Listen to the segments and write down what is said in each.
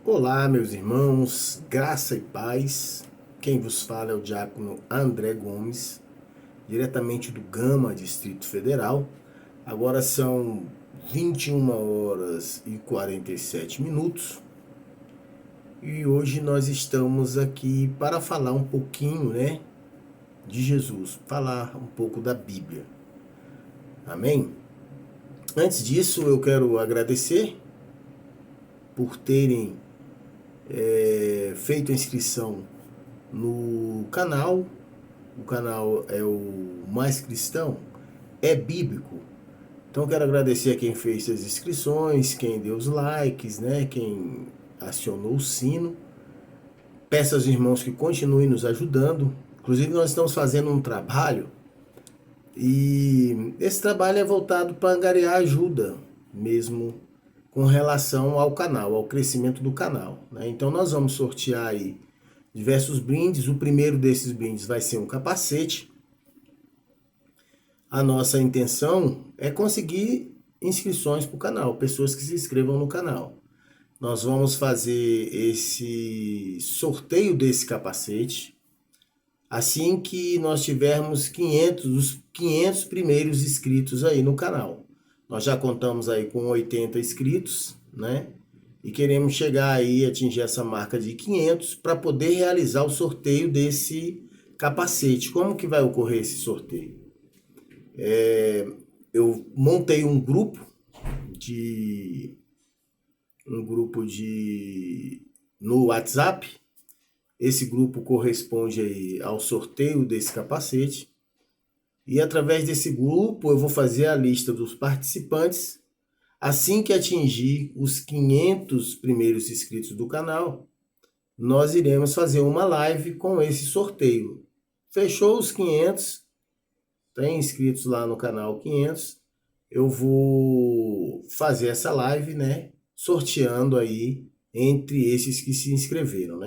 Olá, meus irmãos, graça e paz. Quem vos fala é o diácono André Gomes, diretamente do Gama, Distrito Federal. Agora são 21 horas e 47 minutos e hoje nós estamos aqui para falar um pouquinho, de Jesus, falar um pouco da Bíblia. Amém? Antes disso, eu quero agradecer por terem feito a inscrição no canal. O canal é o Mais Cristão, é bíblico. Então quero agradecer a quem fez as inscrições, quem deu os likes, quem acionou o sino. Peço aos irmãos que continuem nos ajudando. Inclusive nós estamos fazendo um trabalho e esse trabalho é voltado para angariar ajuda mesmo com relação ao canal, ao crescimento do canal. Então nós vamos sortear aí diversos brindes. O primeiro desses brindes vai ser um capacete. A nossa intenção é conseguir inscrições para o canal, pessoas que se inscrevam no canal. Nós vamos fazer esse sorteio desse capacete assim que nós tivermos os 500 primeiros inscritos aí no canal. Nós já contamos aí com 80 inscritos, E queremos chegar aí, atingir essa marca de 500 para poder realizar o sorteio desse capacete. Como que vai ocorrer esse sorteio? Eu montei um grupo de no WhatsApp. Esse grupo corresponde aí ao sorteio desse capacete. E através desse grupo eu vou fazer a lista dos participantes. Assim que atingir os 500 primeiros inscritos do canal, nós iremos fazer uma live com esse sorteio. Fechou os 500, tem inscritos lá no canal 500, eu vou fazer essa live, sorteando aí entre esses que se inscreveram,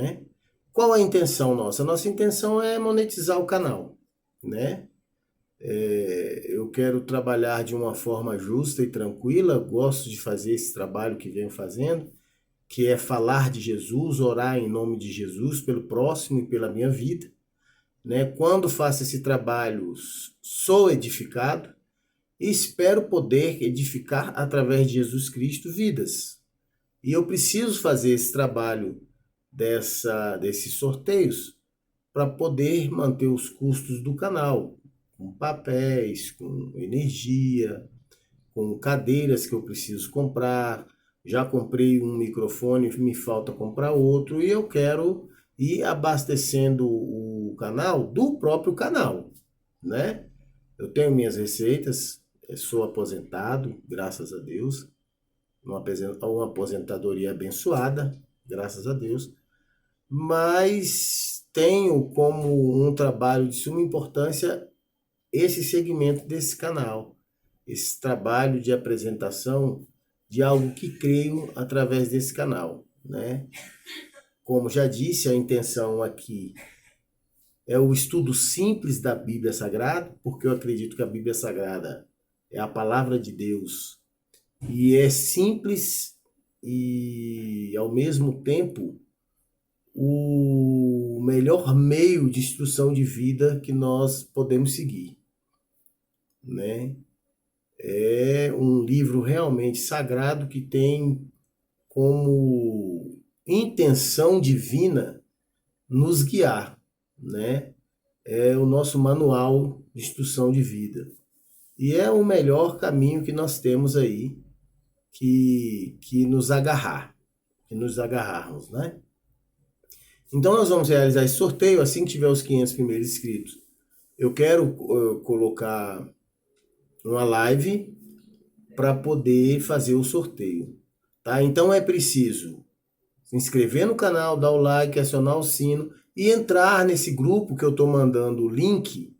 Qual a intenção nossa? A nossa intenção é monetizar o canal, Eu quero trabalhar de uma forma justa e tranquila, gosto de fazer esse trabalho que venho fazendo, que é falar de Jesus, orar em nome de Jesus pelo próximo e pela minha vida. Quando faço esse trabalho, sou edificado e espero poder edificar através de Jesus Cristo vidas. E eu preciso fazer esse trabalho desses sorteios para poder manter os custos do canal, com papéis, com energia, com cadeiras que eu preciso comprar. Já comprei um microfone, me falta comprar outro e eu quero ir abastecendo o canal do próprio canal, Eu tenho minhas receitas, sou aposentado, graças a Deus, uma aposentadoria abençoada, graças a Deus, mas tenho como um trabalho de suma importância esse segmento desse canal, esse trabalho de apresentação de algo que creio através desse canal, Como já disse, a intenção aqui é o estudo simples da Bíblia Sagrada, porque eu acredito que a Bíblia Sagrada é a palavra de Deus e é simples e, ao mesmo tempo, o melhor meio de instrução de vida que nós podemos seguir, É um livro realmente sagrado que tem como intenção divina nos guiar, É o nosso manual de instrução de vida. E é o melhor caminho que nós temos aí que nos agarrar, que nos agarrarmos, Então nós vamos realizar esse sorteio assim que tiver os 500 primeiros inscritos. Eu quero colocar uma live para poder fazer o sorteio, tá? Então é preciso se inscrever no canal, dar o like, acionar o sino e entrar nesse grupo que eu estou mandando o link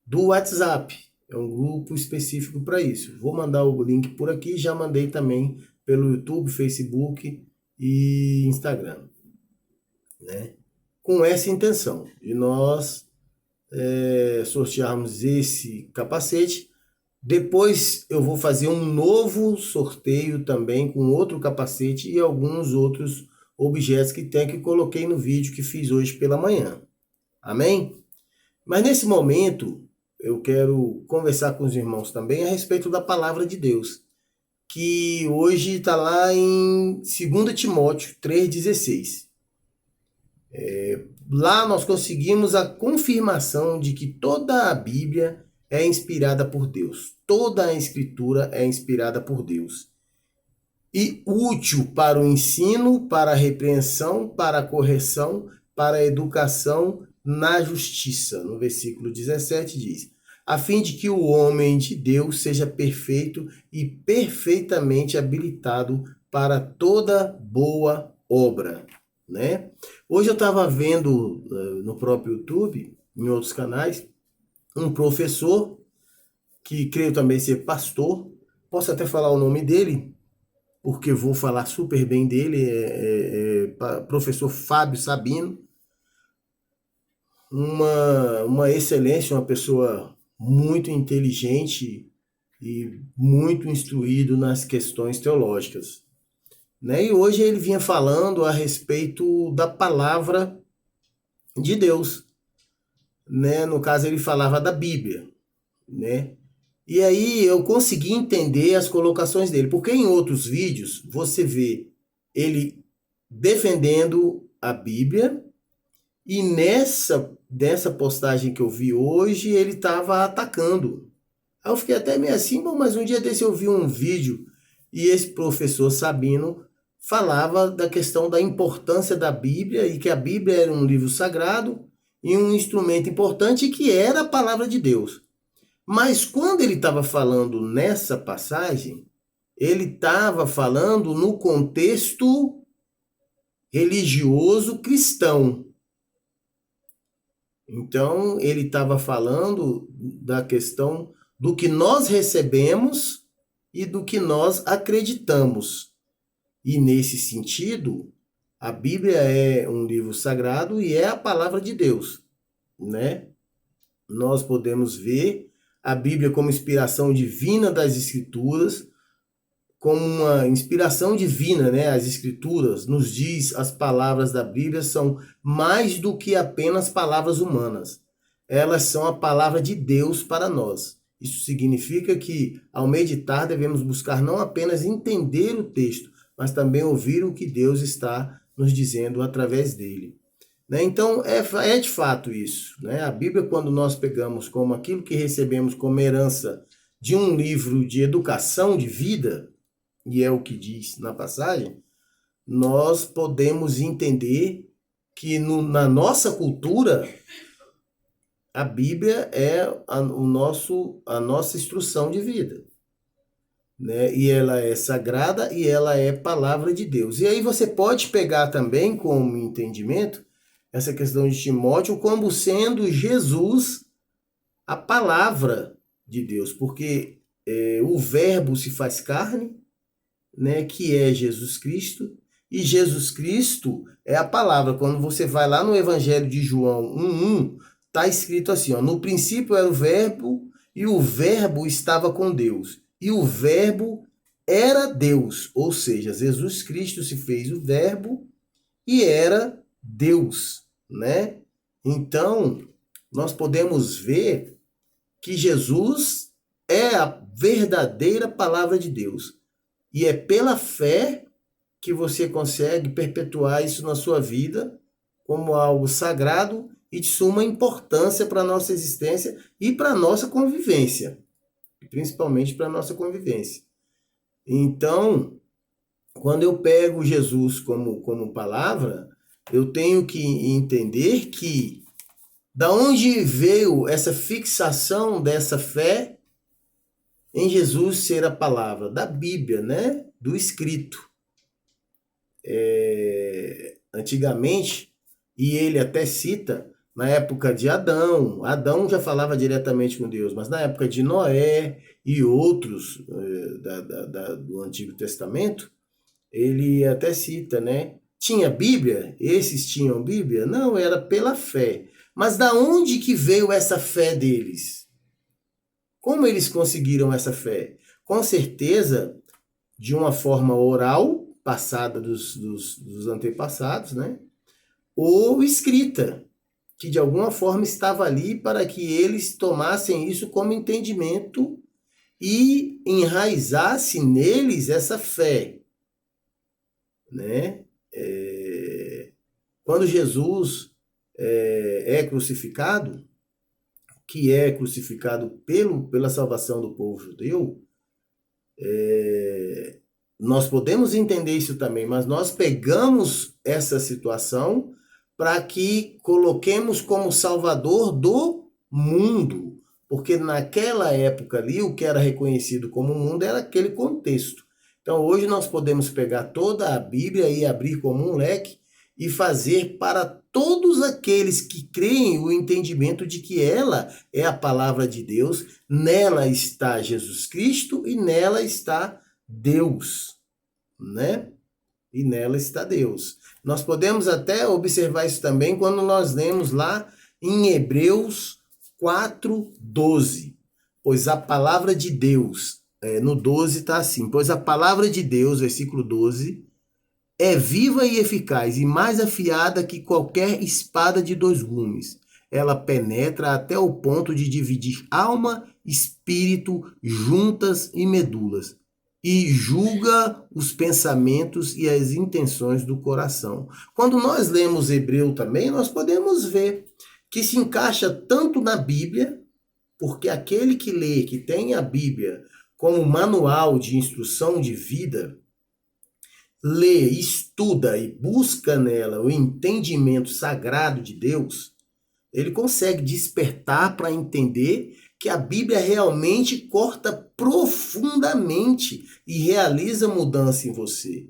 do WhatsApp. É um grupo específico para isso. Vou mandar o link por aqui, já mandei também pelo YouTube, Facebook e Instagram, Com essa intenção de nós sortearmos esse capacete. Depois eu vou fazer um novo sorteio também com outro capacete e alguns outros objetos que tem, que coloquei no vídeo que fiz hoje pela manhã. Amém? Mas nesse momento, eu quero conversar com os irmãos também a respeito da palavra de Deus, que hoje está lá em 2 Timóteo 3,16. Lá nós conseguimos a confirmação de que toda a Bíblia é inspirada por Deus. Toda a Escritura é inspirada por Deus. E útil para o ensino, para a repreensão, para a correção, para a educação na justiça. No versículo 17 diz: a fim de que o homem de Deus seja perfeito e perfeitamente habilitado para toda boa obra. Né? Hoje eu estava vendo no próprio YouTube, em outros canais, um professor, que creio também ser pastor, posso até falar o nome dele, porque vou falar super bem dele, professor Fábio Sabino, uma excelência, uma pessoa muito inteligente e muito instruído nas questões teológicas. Né? E hoje ele vinha falando a respeito da palavra de Deus. Né? No caso, ele falava da Bíblia. Né? E aí eu consegui entender as colocações dele, porque em outros vídeos você vê ele defendendo a Bíblia, e dessa postagem que eu vi hoje, ele estava atacando. Aí eu fiquei até meio assim, bom, mas um dia desse eu vi um vídeo e esse professor Sabino falava da questão da importância da Bíblia e que a Bíblia era um livro sagrado e um instrumento importante que era a palavra de Deus. Mas quando ele estava falando nessa passagem, ele estava falando no contexto religioso cristão. Então, ele estava falando da questão do que nós recebemos e do que nós acreditamos. E nesse sentido, a Bíblia é um livro sagrado e é a palavra de Deus, né? Nós podemos ver a Bíblia como inspiração divina das Escrituras, como uma inspiração divina, né? As Escrituras nos diz, as palavras da Bíblia são mais do que apenas palavras humanas. Elas são a palavra de Deus para nós. Isso significa que, ao meditar, devemos buscar não apenas entender o texto, mas também ouvir o que Deus está nos dizendo através dele. Né? Então, é de fato isso. Né? A Bíblia, quando nós pegamos como aquilo que recebemos como herança de um livro de educação de vida, e é o que diz na passagem, nós podemos entender que na nossa cultura, a Bíblia é a nossa instrução de vida. Né? E ela é sagrada e ela é palavra de Deus. E aí você pode pegar também como entendimento essa questão de Timóteo como sendo Jesus a palavra de Deus, porque o verbo se faz carne, né, que é Jesus Cristo, e Jesus Cristo é a palavra. Quando você vai lá no Evangelho de João 1:1, está escrito assim, ó, no princípio era o verbo, e o verbo estava com Deus. E o verbo era Deus, ou seja, Jesus Cristo se fez o verbo e era Deus, né? Então, nós podemos ver que Jesus é a verdadeira palavra de Deus. E é pela fé que você consegue perpetuar isso na sua vida como algo sagrado e de suma importância para a nossa existência e para a nossa convivência. Principalmente para a nossa convivência. Então, quando eu pego Jesus como palavra, eu tenho que entender que da onde veio essa fixação dessa fé em Jesus ser a palavra? Da Bíblia, né? Do escrito. Antigamente, e ele até cita, na época de Adão já falava diretamente com Deus, mas na época de Noé e outros do Antigo Testamento, ele até cita, né? Tinha Bíblia? Esses tinham Bíblia? Não, era pela fé. Mas da onde que veio essa fé deles? Como eles conseguiram essa fé? Com certeza, de uma forma oral, passada dos antepassados, né? Ou escrita, que de alguma forma estava ali para que eles tomassem isso como entendimento e enraizasse neles essa fé, né? Quando Jesus é crucificado, que é crucificado pela salvação do povo judeu, nós podemos entender isso também, mas nós pegamos essa situação para que coloquemos como salvador do mundo, porque naquela época ali o que era reconhecido como mundo era aquele contexto. Então hoje nós podemos pegar toda a Bíblia e abrir como um leque e fazer para todos aqueles que creem o entendimento de que ela é a palavra de Deus, nela está Jesus Cristo e nela está Deus, né? E nela está Deus. Nós podemos até observar isso também quando nós lemos lá em Hebreus 4:12. Pois a palavra de Deus, no 12 está assim, pois a palavra de Deus, versículo 12, é viva e eficaz e mais afiada que qualquer espada de dois gumes. Ela penetra até o ponto de dividir alma, espírito, juntas e medulas, e julga os pensamentos e as intenções do coração. Quando nós lemos Hebreu também, nós podemos ver que se encaixa tanto na Bíblia, porque aquele que lê, que tem a Bíblia como manual de instrução de vida, lê, estuda e busca nela o entendimento sagrado de Deus, ele consegue despertar para entender que a Bíblia realmente corta profundamente e realiza mudança em você.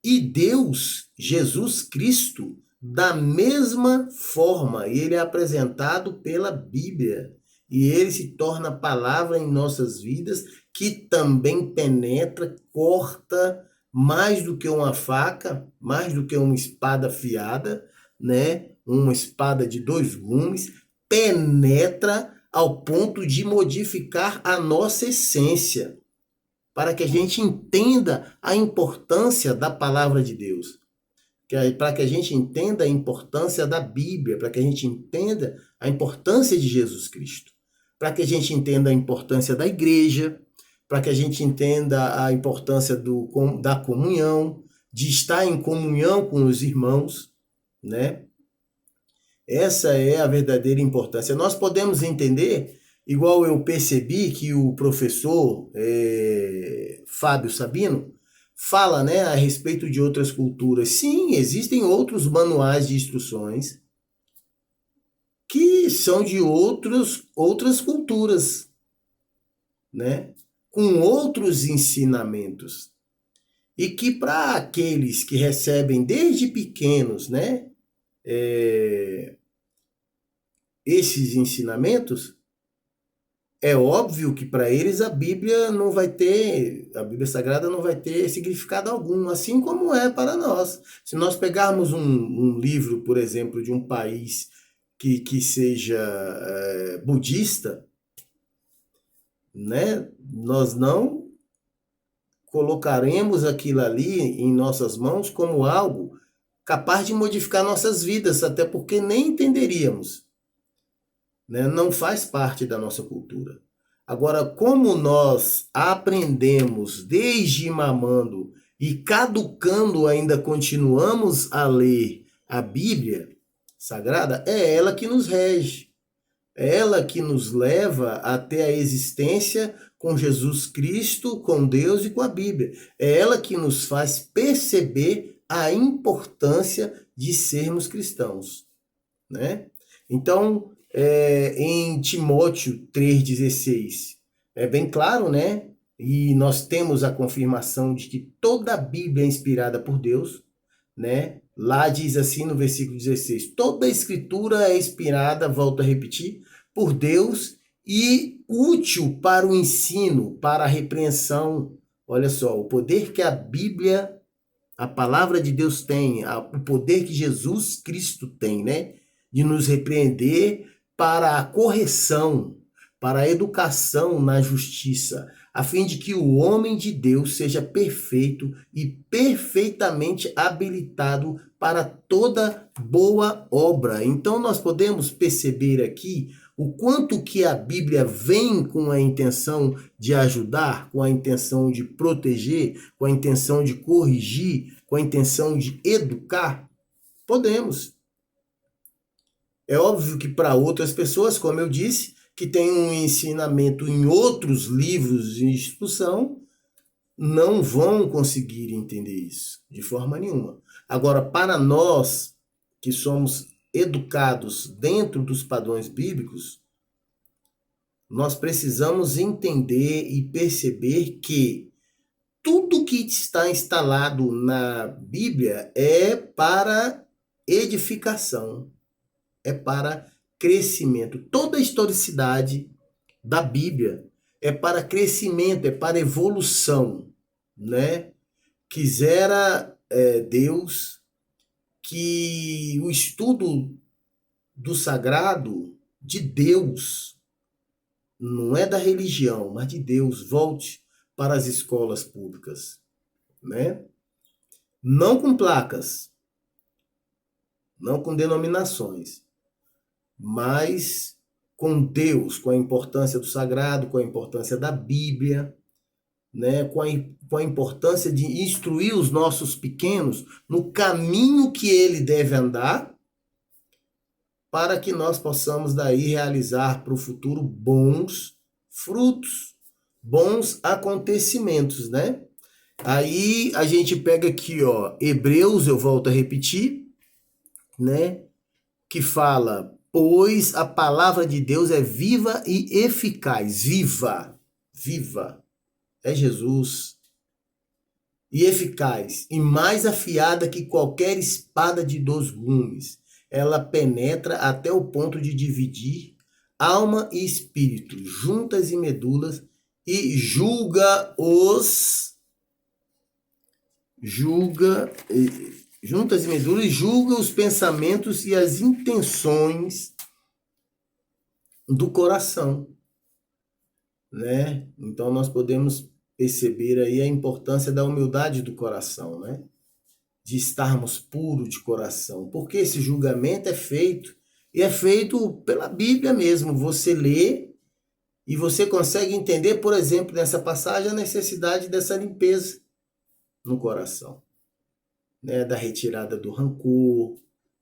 E Deus, Jesus Cristo, da mesma forma, ele é apresentado pela Bíblia. E ele se torna palavra em nossas vidas, que também penetra, corta, mais do que uma faca, mais do que uma espada afiada, né? Uma espada de dois gumes, penetra ao ponto de modificar a nossa essência, para que a gente entenda a importância da palavra de Deus, para que a gente entenda a importância da Bíblia, para que a gente entenda a importância de Jesus Cristo, para que a gente entenda a importância da igreja, para que a gente entenda a importância da comunhão, de estar em comunhão com os irmãos, né? Essa é a verdadeira importância. Nós podemos entender, igual eu percebi que o professor Fábio Sabino fala, né, a respeito de outras culturas. Sim, existem outros manuais de instruções que são de outras culturas, né? Com outros ensinamentos. E que para aqueles que recebem desde pequenos, né, esses ensinamentos, é óbvio que para eles a Bíblia Sagrada não vai ter significado algum, assim como é para nós. Se nós pegarmos um livro, por exemplo, de um país que seja budista, né, nós não colocaremos aquilo ali em nossas mãos como algo capaz de modificar nossas vidas, até porque nem entenderíamos, né? Não faz parte da nossa cultura. Agora, como nós aprendemos desde mamando e caducando ainda continuamos a ler a Bíblia Sagrada, é ela que nos rege. É ela que nos leva até a existência com Jesus Cristo, com Deus e com a Bíblia. É ela que nos faz perceber a importância de sermos cristãos, né? Então, em Timóteo 3,16, é bem claro, né? E nós temos a confirmação de que toda a Bíblia é inspirada por Deus, né? Lá diz assim no versículo 16, toda a escritura é inspirada, volto a repetir, por Deus e útil para o ensino, para a repreensão. Olha só, o poder que a Bíblia, a palavra de Deus tem, o poder que Jesus Cristo tem, né? De nos repreender, para a correção, para a educação na justiça, a fim de que o homem de Deus seja perfeito e perfeitamente habilitado para toda boa obra. Então nós podemos perceber aqui o quanto que a Bíblia vem com a intenção de ajudar, com a intenção de proteger, com a intenção de corrigir, com a intenção de educar. Podemos. É óbvio que para outras pessoas, como eu disse, que têm um ensinamento em outros livros de instrução, não vão conseguir entender isso de forma nenhuma. Agora, para nós que somos educados dentro dos padrões bíblicos, nós precisamos entender e perceber que tudo que está instalado na Bíblia é para edificação, é para crescimento. Toda a historicidade da Bíblia é para crescimento, é para evolução, né? Quisera Deus que o estudo do sagrado de Deus, não é da religião, mas de Deus, volte para as escolas públicas, né? Não com placas, não com denominações, mas com Deus, com a importância do sagrado, com a importância da Bíblia, né? Com a importância de instruir os nossos pequenos no caminho que ele deve andar, para que nós possamos daí realizar para o futuro bons frutos, bons acontecimentos, né? Aí a gente pega aqui, ó, Hebreus, eu volto a repetir, né? Que fala, pois a palavra de Deus é viva e eficaz. Viva, viva, é Jesus. E eficaz, e mais afiada que qualquer espada de 2 gumes. Ela penetra até o ponto de dividir alma e espírito, juntas e medulas, e juntas e medulas, e julga os pensamentos e as intenções do coração, né? Então nós podemos perceber aí a importância da humildade do coração, né? De estarmos puros de coração, porque esse julgamento é feito, e é feito pela Bíblia mesmo. Você lê e você consegue entender, por exemplo, nessa passagem, a necessidade dessa limpeza no coração, né? Da retirada do rancor,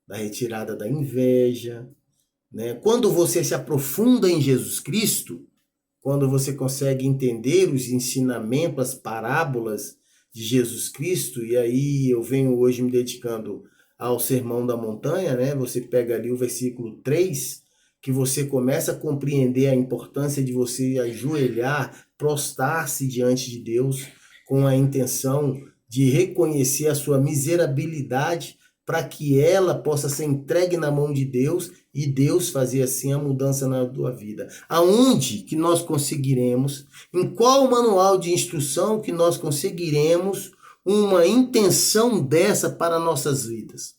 da retirada da inveja, né? Quando você se aprofunda em Jesus Cristo, quando você consegue entender os ensinamentos, as parábolas de Jesus Cristo, e aí eu venho hoje me dedicando ao Sermão da Montanha, né? Você pega ali o versículo 3, que você começa a compreender a importância de você ajoelhar, prostrar-se diante de Deus com a intenção de reconhecer a sua miserabilidade, para que ela possa ser entregue na mão de Deus e Deus fazer assim a mudança na tua vida. Aonde que nós conseguiremos, em qual manual de instrução que nós conseguiremos uma intenção dessa para nossas vidas?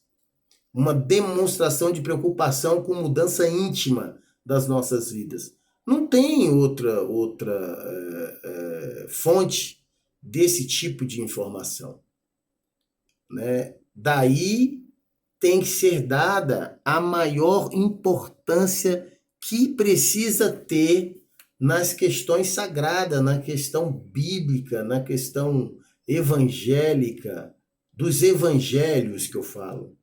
Uma demonstração de preocupação com mudança íntima das nossas vidas. Não tem outra fonte desse tipo de informação, né? Daí tem que ser dada a maior importância que precisa ter nas questões sagradas, na questão bíblica, na questão evangélica, dos evangelhos que eu falo.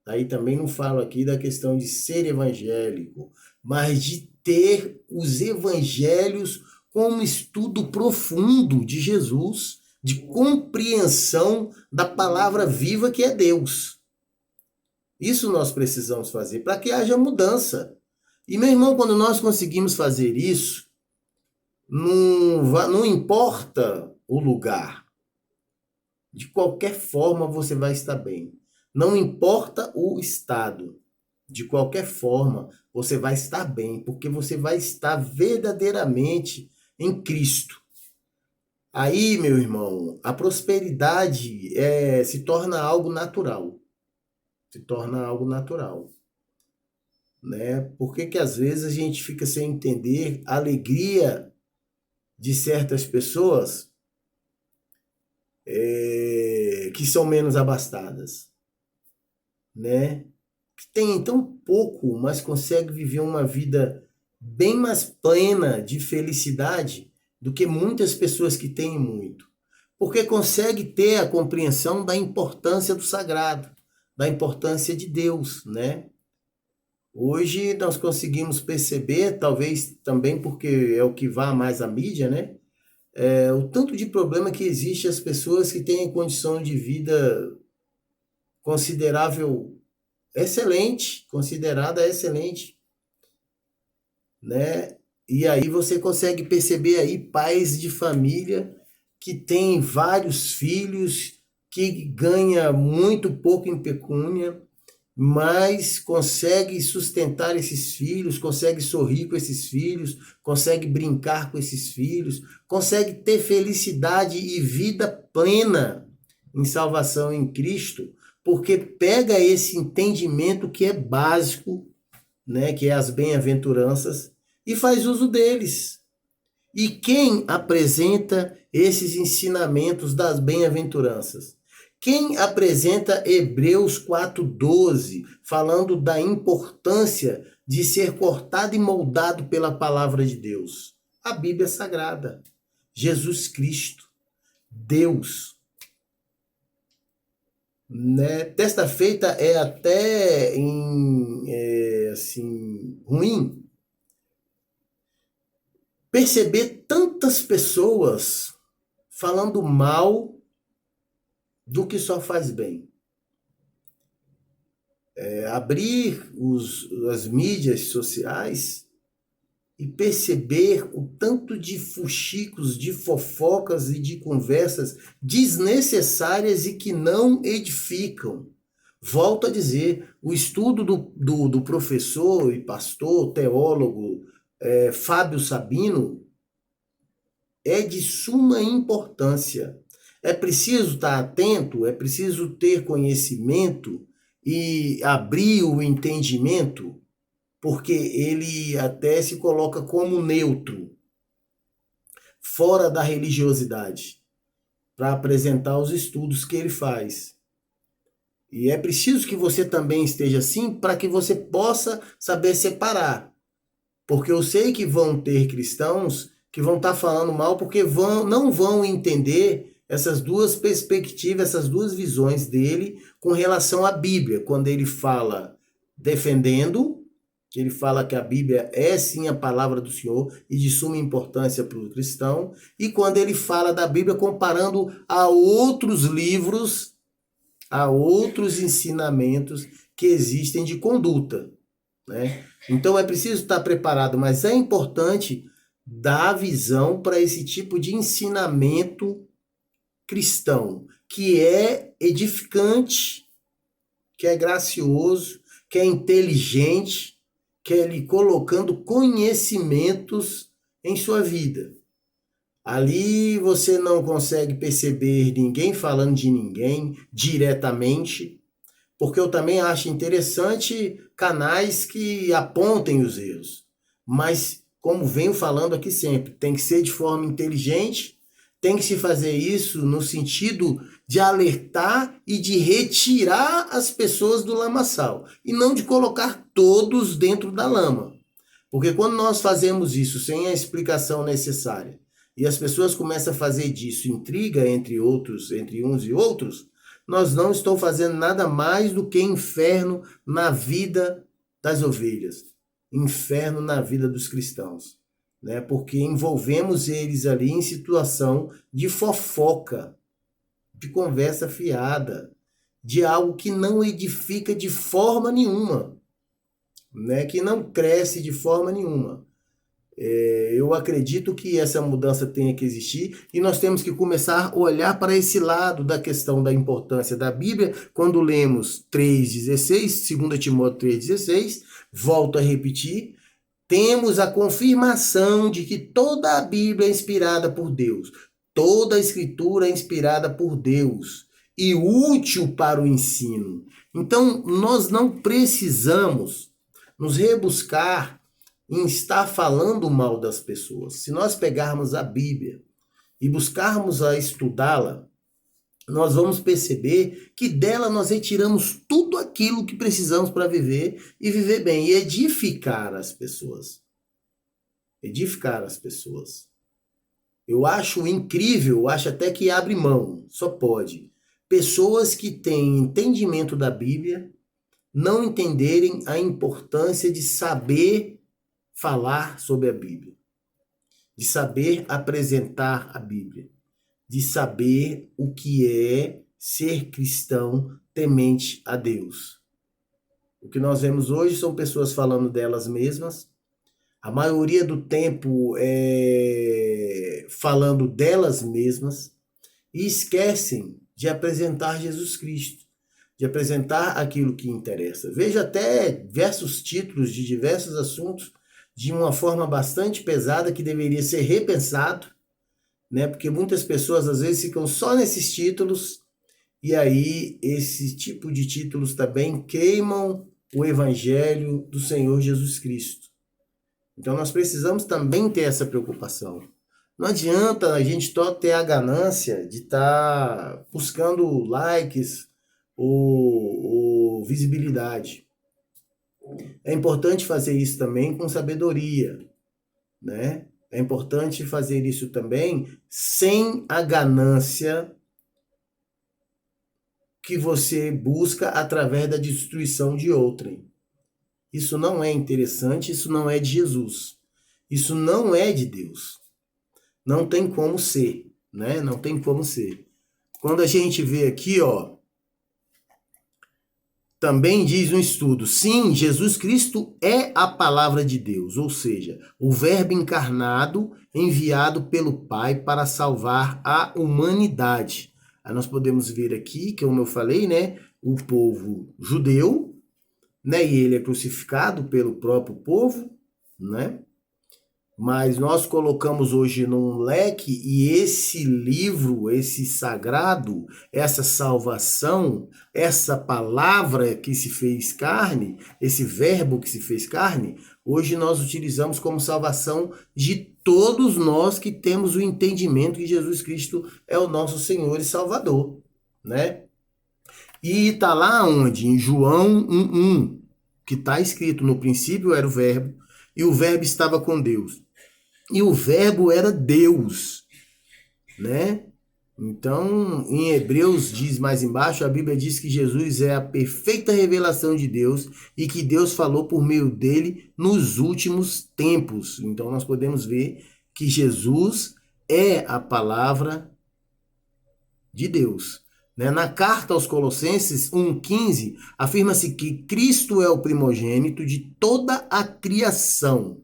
Aí também não falo aqui da questão de ser evangélico, mas de ter os evangelhos como estudo profundo de Jesus, de compreensão da palavra viva que é Deus. Isso nós precisamos fazer para que haja mudança. E, meu irmão, quando nós conseguimos fazer isso, não importa o lugar. De qualquer forma você vai estar bem. Não importa o estado. De qualquer forma você vai estar bem, porque você vai estar verdadeiramente em Cristo. Aí, meu irmão, a prosperidade se torna algo natural. Se torna algo natural, né? Por que às vezes a gente fica sem entender a alegria de certas pessoas que são menos abastadas, né? Que tem tão pouco, mas consegue viver uma vida bem mais plena de felicidade do que muitas pessoas que têm muito. Porque consegue ter a compreensão da importância do sagrado, da importância de Deus, né? Hoje nós conseguimos perceber, talvez também porque é o que vá mais à mídia, né? O tanto de problema que existe as pessoas que têm condição de vida considerável, excelente, considerada excelente, né? E aí você consegue perceber aí pais de família que têm vários filhos, que ganha muito pouco em pecúnia, mas consegue sustentar esses filhos, consegue sorrir com esses filhos, consegue brincar com esses filhos, consegue ter felicidade e vida plena em salvação em Cristo, porque pega esse entendimento que é básico, né, que é as bem-aventuranças, e faz uso deles. E quem apresenta esses ensinamentos das bem-aventuranças? Quem apresenta Hebreus 4:12, falando da importância de ser cortado e moldado pela palavra de Deus? A Bíblia Sagrada. Jesus Cristo, Deus. Né? Desta feita é até ruim perceber tantas pessoas falando mal do que só faz bem. Abrir as mídias sociais e perceber o tanto de fuxicos, de fofocas e de conversas desnecessárias e que não edificam. Volto a dizer, o estudo do professor e pastor, teólogo Fábio Sabino é de suma importância. É preciso estar atento, é preciso ter conhecimento e abrir o entendimento, porque ele até se coloca como neutro, fora da religiosidade, para apresentar os estudos que ele faz. E é preciso que você também esteja assim para que você possa saber separar. Porque eu sei que vão ter cristãos que vão estar falando mal porque não vão entender essas duas perspectivas, essas duas visões dele com relação à Bíblia. Quando ele fala defendendo, que ele fala que a Bíblia é sim a palavra do Senhor e de suma importância para o cristão, e quando ele fala da Bíblia comparando a outros livros, a outros ensinamentos que existem de conduta, né? Então é preciso estar preparado, mas é importante dar visão para esse tipo de ensinamento cristão, que é edificante, que é gracioso, que é inteligente, que é lhe colocando conhecimentos em sua vida. Ali você não consegue perceber ninguém falando de ninguém diretamente, porque eu também acho interessante canais que apontem os erros. Mas, como venho falando aqui sempre, tem que ser de forma inteligente, tem que se fazer isso no sentido de alertar e de retirar as pessoas do lamaçal, e não de colocar todos dentro da lama. Porque quando nós fazemos isso sem a explicação necessária, e as pessoas começam a fazer disso intriga entre uns e outros, nós não estamos fazendo nada mais do que inferno na vida das ovelhas, inferno na vida dos cristãos, né? Porque envolvemos eles ali em situação de fofoca, de conversa fiada, de algo que não edifica de forma nenhuma, né? Que não cresce de forma nenhuma. Eu acredito que essa mudança tenha que existir e nós temos que começar a olhar para esse lado da questão da importância da Bíblia quando lemos 3,16, 2 Timóteo 3,16, volto a repetir, temos a confirmação de que toda a Bíblia é inspirada por Deus, toda a Escritura é inspirada por Deus e útil para o ensino. Então, nós não precisamos nos rebuscar em estar falando mal das pessoas. Se nós pegarmos a Bíblia e buscarmos a estudá-la, nós vamos perceber que dela nós retiramos tudo aquilo que precisamos para viver e viver bem e edificar as pessoas. Edificar as pessoas. Eu acho incrível, eu acho até que abre mão, só pode. Pessoas que têm entendimento da Bíblia não entenderem a importância de saber falar sobre a Bíblia, de saber apresentar a Bíblia, de saber o que é ser cristão temente a Deus. O que nós vemos hoje são pessoas falando delas mesmas, a maioria do tempo falando delas mesmas e esquecem de apresentar Jesus Cristo, de apresentar aquilo que interessa. Veja até diversos títulos de diversos assuntos de uma forma bastante pesada que deveria ser repensado, né? Porque muitas pessoas às vezes ficam só nesses títulos e aí esse tipo de títulos também queimam o evangelho do Senhor Jesus Cristo. Então nós precisamos também ter essa preocupação. Não adianta a gente só ter a ganância de estar buscando likes ou visibilidade. É importante fazer isso também com sabedoria, né? É importante fazer isso também sem a ganância que você busca através da destruição de outrem. Isso não é interessante, isso não é de Jesus. Isso não é de Deus. Não tem como ser, né? Não tem como ser. Quando a gente vê aqui, ó, também diz um estudo, sim, Jesus Cristo é a palavra de Deus, ou seja, o verbo encarnado enviado pelo Pai para salvar a humanidade. Aí nós podemos ver aqui, que como eu falei, né, o povo judeu, né, e ele é crucificado pelo próprio povo, né? Mas nós colocamos hoje num leque e esse livro, esse sagrado, essa salvação, essa palavra que se fez carne, esse verbo que se fez carne, hoje nós utilizamos como salvação de todos nós que temos o entendimento que Jesus Cristo é o nosso Senhor e Salvador, né? E está lá onde? Em João 1:1, que está escrito, no princípio era o verbo, e o verbo estava com Deus. E o verbo era Deus, né? Então, em Hebreus diz mais embaixo, a Bíblia diz que Jesus é a perfeita revelação de Deus e que Deus falou por meio dele nos últimos tempos. Então, nós podemos ver que Jesus é a palavra de Deus. Na carta aos Colossenses 1:15, afirma-se que Cristo é o primogênito de toda a criação.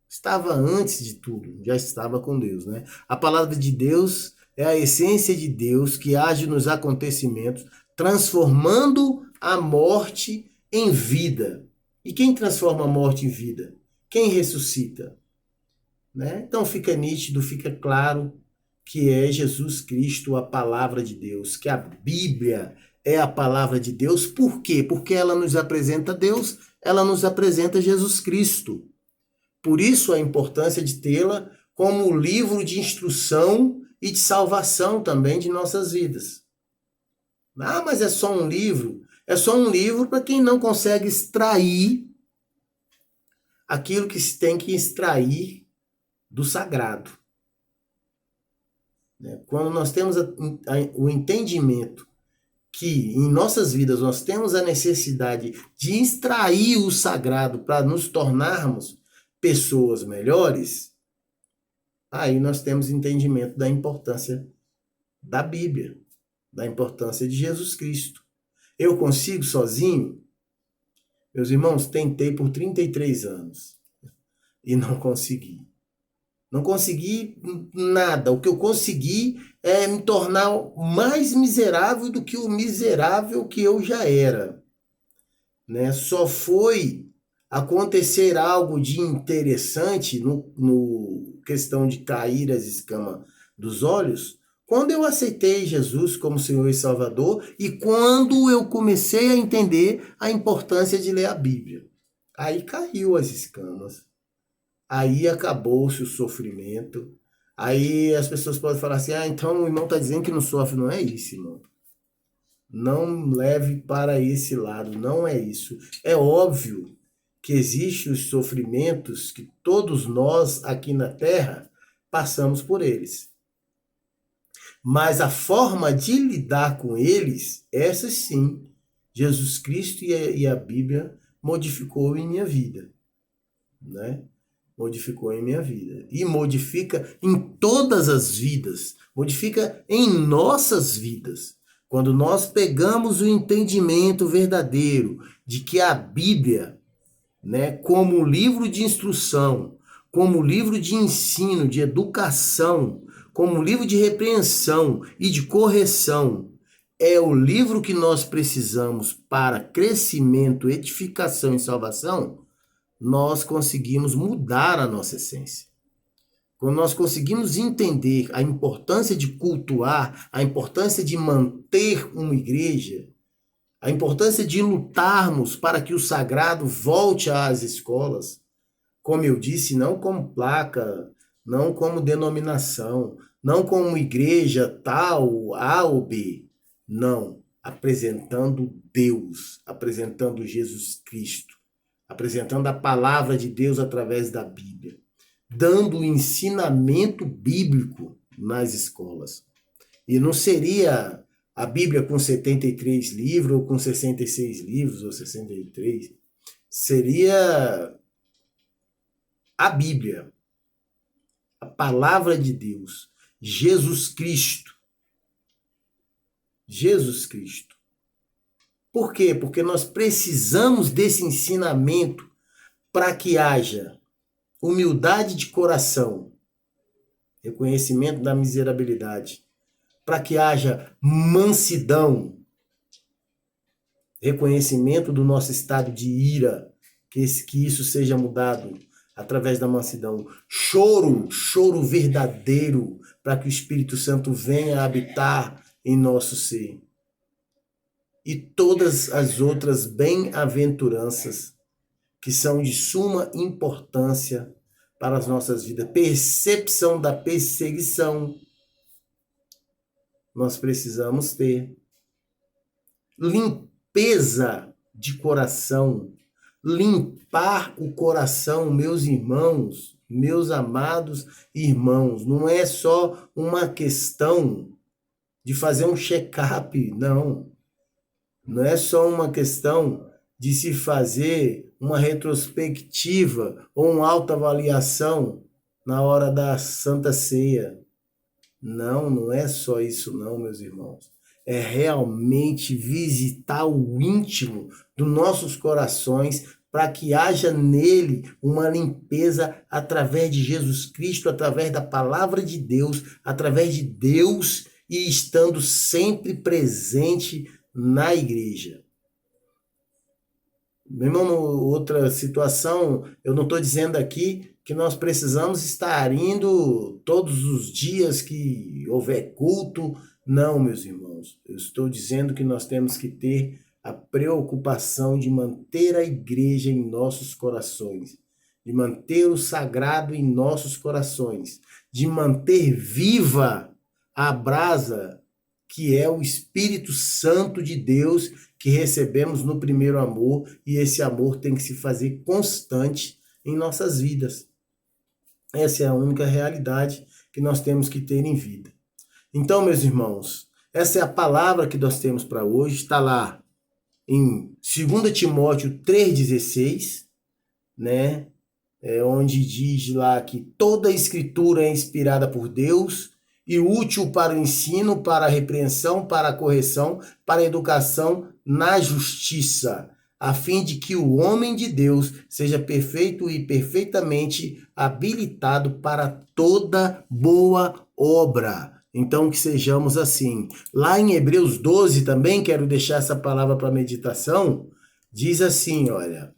Estava antes de tudo, já estava com Deus, né? A palavra de Deus é a essência de Deus que age nos acontecimentos, transformando a morte em vida. E quem transforma a morte em vida? Quem ressuscita? Né? Então fica nítido, fica claro que é Jesus Cristo a palavra de Deus, que a Bíblia é a palavra de Deus. Por quê? Porque ela nos apresenta Deus, ela nos apresenta Jesus Cristo. Por isso a importância de tê-la como livro de instrução e de salvação também de nossas vidas. Ah, mas é só um livro? É só um livro para quem não consegue extrair aquilo que se tem que extrair do sagrado. Quando nós temos o entendimento que em nossas vidas nós temos a necessidade de extrair o sagrado para nos tornarmos pessoas melhores, aí nós temos entendimento da importância da Bíblia, da importância de Jesus Cristo. Eu consigo sozinho? Meus irmãos, tentei por 33 anos e não consegui. Não consegui nada. O que eu consegui é me tornar mais miserável do que o miserável que eu já era. Só foi acontecer algo de interessante no questão de cair as escamas dos olhos, quando eu aceitei Jesus como Senhor e Salvador e quando eu comecei a entender a importância de ler a Bíblia. Aí caiu as escamas, aí acabou-se o sofrimento. Aí as pessoas podem falar assim, então o irmão está dizendo que não sofre. Não é isso, irmão. Não leve para esse lado, não é isso. É óbvio que existem os sofrimentos que todos nós aqui na Terra passamos por eles. Mas a forma de lidar com eles, essa sim, Jesus Cristo e a Bíblia modificou em minha vida, né? Modificou em minha vida. E modifica em todas as vidas. Modifica em nossas vidas. Quando nós pegamos o entendimento verdadeiro de que a Bíblia, né, como livro de instrução, como livro de ensino, de educação, como livro de repreensão e de correção, é o livro que nós precisamos para crescimento, edificação e salvação, nós conseguimos mudar a nossa essência. Quando nós conseguimos entender a importância de cultuar, a importância de manter uma igreja, a importância de lutarmos para que o sagrado volte às escolas, como eu disse, não como placa, não como denominação, não como igreja tal, A ou B. Não, apresentando Deus, apresentando Jesus Cristo, apresentando a palavra de Deus através da Bíblia, dando o ensinamento bíblico nas escolas. E não seria a Bíblia com 73 livros, ou com 66 livros, ou 63. Seria a Bíblia, a palavra de Deus, Jesus Cristo. Jesus Cristo. Por quê? Porque nós precisamos desse ensinamento para que haja humildade de coração, reconhecimento da miserabilidade, para que haja mansidão, reconhecimento do nosso estado de ira, que isso seja mudado através da mansidão. Choro verdadeiro, para que o Espírito Santo venha habitar em nosso ser. E todas as outras bem-aventuranças que são de suma importância para as nossas vidas. Percepção da perseguição. Nós precisamos ter. Limpeza de coração. Limpar o coração, meus irmãos, meus amados irmãos. Não é só uma questão de fazer um check-up, não. Não é só uma questão de se fazer uma retrospectiva ou uma autoavaliação na hora da Santa Ceia. Não, não é só isso não, meus irmãos. É realmente visitar o íntimo dos nossos corações para que haja nele uma limpeza através de Jesus Cristo, através da palavra de Deus, através de Deus e estando sempre presente na igreja. Meu irmão, outra situação, eu não estou dizendo aqui que nós precisamos estar indo todos os dias que houver culto. Não, meus irmãos. Eu estou dizendo que nós temos que ter a preocupação de manter a igreja em nossos corações, de manter o sagrado em nossos corações, de manter viva a brasa que é o Espírito Santo de Deus que recebemos no primeiro amor, e esse amor tem que se fazer constante em nossas vidas. Essa é a única realidade que nós temos que ter em vida. Então, meus irmãos, essa é a palavra que nós temos para hoje, está lá em 2 Timóteo 3,16, né? Onde diz lá que toda a escritura é inspirada por Deus e útil para o ensino, para a repreensão, para a correção, para a educação na justiça, a fim de que o homem de Deus seja perfeito e perfeitamente habilitado para toda boa obra. Então, que sejamos assim. Lá em Hebreus 12 também, quero deixar essa palavra para meditação, diz assim, olha,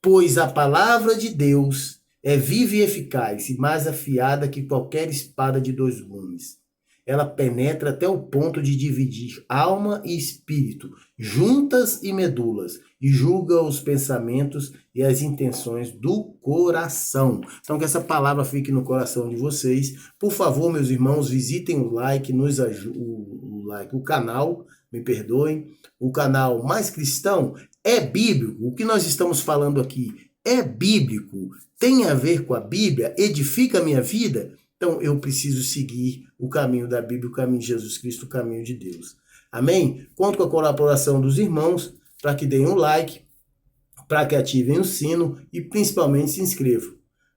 pois a palavra de Deus é viva e eficaz e mais afiada que qualquer espada de 2 gumes. ela penetra até o ponto de dividir alma e espírito, juntas e medulas, e julga os pensamentos e as intenções do coração. Então, que essa palavra fique no coração de vocês. Por favor, meus irmãos, visitem o like, o canal, me perdoem, o canal Mais Cristão. É bíblico. O que nós estamos falando aqui é bíblico, tem a ver com a Bíblia, edifica a minha vida. Então, eu preciso seguir o caminho da Bíblia, o caminho de Jesus Cristo, o caminho de Deus. Amém? Conto com a colaboração dos irmãos para que deem um like, para que ativem o sino e principalmente se inscrevam.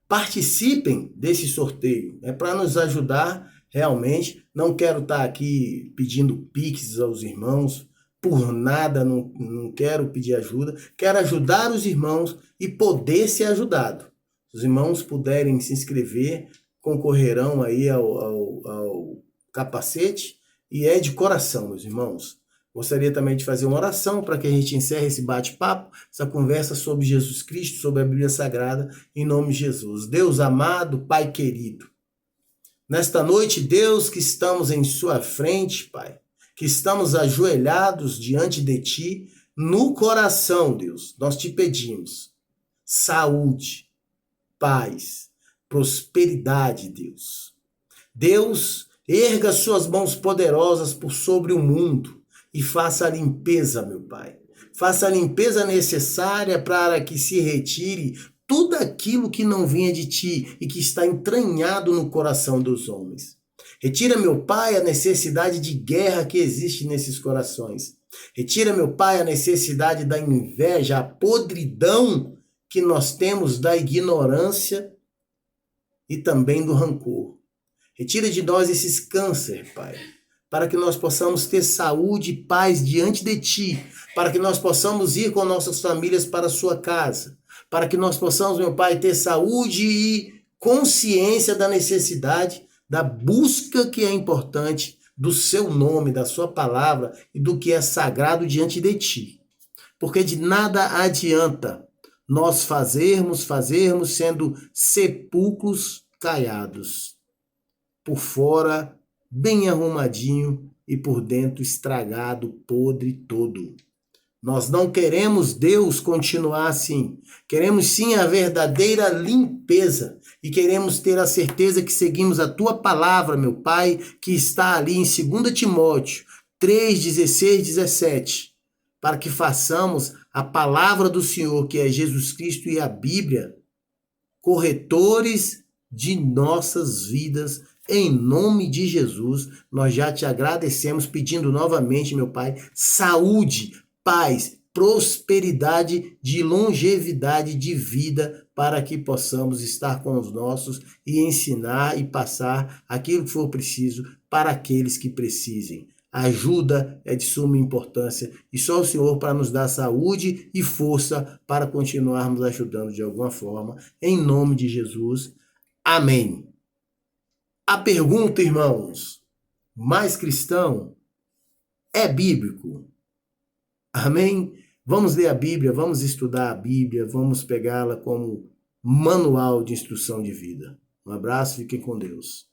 Participem desse sorteio, é para nos ajudar realmente. Não quero estar aqui pedindo pix aos irmãos, por nada, não quero pedir ajuda, quero ajudar os irmãos e poder ser ajudado. Se os irmãos puderem se inscrever, concorrerão aí ao capacete, e é de coração, meus irmãos. Gostaria também de fazer uma oração para que a gente encerre esse bate-papo, essa conversa sobre Jesus Cristo, sobre a Bíblia Sagrada, em nome de Jesus. Deus amado, Pai querido, nesta noite, Deus, que estamos em sua frente, Pai, que estamos ajoelhados diante de Ti, no coração, Deus, nós te pedimos saúde, paz, prosperidade, Deus. Deus, erga suas mãos poderosas por sobre o mundo e faça a limpeza, meu Pai. Faça a limpeza necessária para que se retire tudo aquilo que não vinha de Ti e que está entranhado no coração dos homens. Retira, meu Pai, a necessidade de guerra que existe nesses corações. Retira, meu Pai, a necessidade da inveja, a podridão que nós temos da ignorância e também do rancor. Retira de nós esses câncer, Pai, para que nós possamos ter saúde e paz diante de Ti, para que nós possamos ir com nossas famílias para a Sua casa, para que nós possamos, meu Pai, ter saúde e consciência da necessidade da busca que é importante do Seu nome, da Sua palavra e do que é sagrado diante de Ti. Porque de nada adianta nós fazermos sendo sepulcros caiados, por fora bem arrumadinho e por dentro estragado, podre todo. Nós não queremos, Deus, continuar assim. Queremos sim a verdadeira limpeza e queremos ter a certeza que seguimos a Tua palavra, meu Pai, que está ali em 2 Timóteo 3, 16, 17, para que façamos a palavra do Senhor, que é Jesus Cristo e a Bíblia, corretores de nossas vidas. Em nome de Jesus, nós já te agradecemos, pedindo novamente, meu Pai, saúde, paz, prosperidade, de longevidade de vida, para que possamos estar com os nossos e ensinar e passar aquilo que for preciso para aqueles que precisem. A ajuda é de suma importância e só o Senhor para nos dar saúde e força para continuarmos ajudando de alguma forma. Em nome de Jesus. Amém. A pergunta, irmãos, Mais Cristão é bíblico? Amém? Vamos ler a Bíblia, vamos estudar a Bíblia, vamos pegá-la como manual de instrução de vida. Um abraço, fiquem com Deus.